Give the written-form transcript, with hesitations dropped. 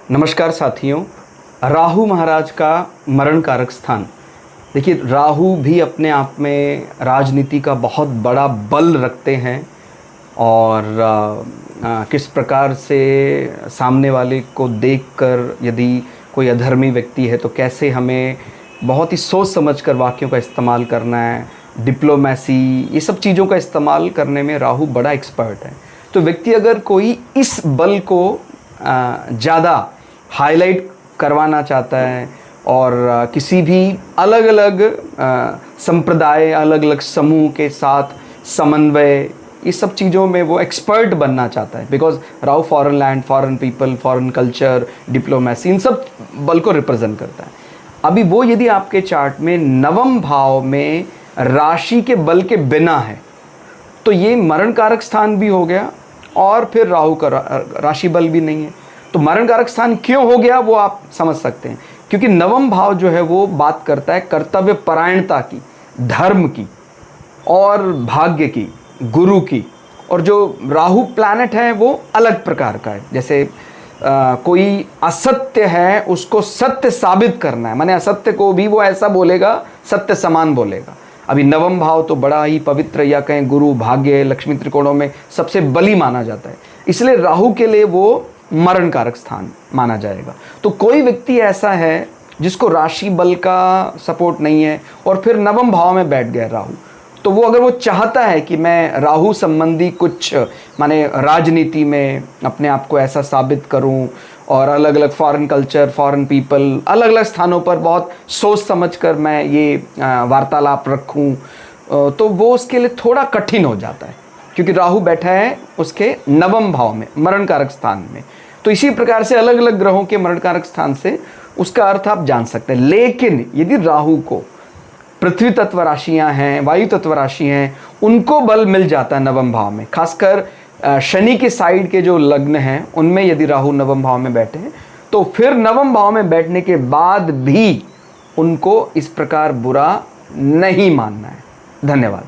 नमस्कार साथियों। राहु महाराज का मरण कारक स्थान। देखिए, राहु भी अपने आप में राजनीति का बहुत बड़ा बल रखते हैं और किस प्रकार से सामने वाले को देखकर यदि कोई अधर्मी व्यक्ति है तो कैसे हमें बहुत ही सोच समझकर वाक्यों का इस्तेमाल करना है, डिप्लोमेसी, ये सब चीज़ों का इस्तेमाल करने में राहु बड़ा एक्सपर्ट है। तो व्यक्ति अगर कोई इस बल को ज़्यादा हाईलाइट करवाना चाहता है और किसी भी अलग अलग संप्रदाय, अलग अलग समूह के साथ समन्वय, इस सब चीज़ों में वो एक्सपर्ट बनना चाहता है, because Rahu foreign land, foreign people, foreign culture, diplomacy, इन सब बल को रिप्रेजेंट करता है। अभी वो यदि आपके चार्ट में नवम भाव में राशि के बल के बिना है तो ये मरण कारक स्थान भी हो गया और फिर राहु का राशि बल भी नहीं है। तो मरण कारक स्थान क्यों हो गया वो आप समझ सकते हैं, क्योंकि नवम भाव जो है वो बात करता है कर्तव्य परायणता की, धर्म की और भाग्य की, गुरु की। और जो राहु प्लैनेट है वो अलग प्रकार का है। जैसे कोई असत्य है उसको सत्य साबित करना है, माने असत्य को भी वो ऐसा बोलेगा, सत्य समान बोलेगा। अभी नवम भाव तो बड़ा ही पवित्र, या कहें गुरु, भाग्य, लक्ष्मी त्रिकोणों में सबसे बली माना जाता है, इसलिए राहु के लिए वो मरण कारक स्थान माना जाएगा। तो कोई व्यक्ति ऐसा है जिसको राशि बल का सपोर्ट नहीं है और फिर नवम भाव में बैठ गया राहु, तो वो अगर वो चाहता है कि मैं राहु संबंधी कुछ माने राजनीति में अपने आप को ऐसा साबित करूं और अलग अलग फॉरेन कल्चर, फॉरेन पीपल, अलग अलग स्थानों पर बहुत सोच समझकर मैं ये वार्तालाप रखूं, तो वो उसके लिए थोड़ा कठिन हो जाता है, क्योंकि राहु बैठा है उसके नवम भाव में, मरण कारक स्थान में। तो इसी प्रकार से अलग अलग ग्रहों के मरण कारक स्थान से उसका अर्थ आप जान सकते हैं। लेकिन यदि राहु को पृथ्वी तत्व राशियां हैं, वायु तत्व राशि हैं, उनको बल मिल जाता है नवम भाव में, खासकर शनि के साइड के जो लग्न हैं उनमें यदि राहु नवम भाव में बैठे हैं तो फिर नवम भाव में बैठने के बाद भी उनको इस प्रकार बुरा नहीं मानना है। धन्यवाद।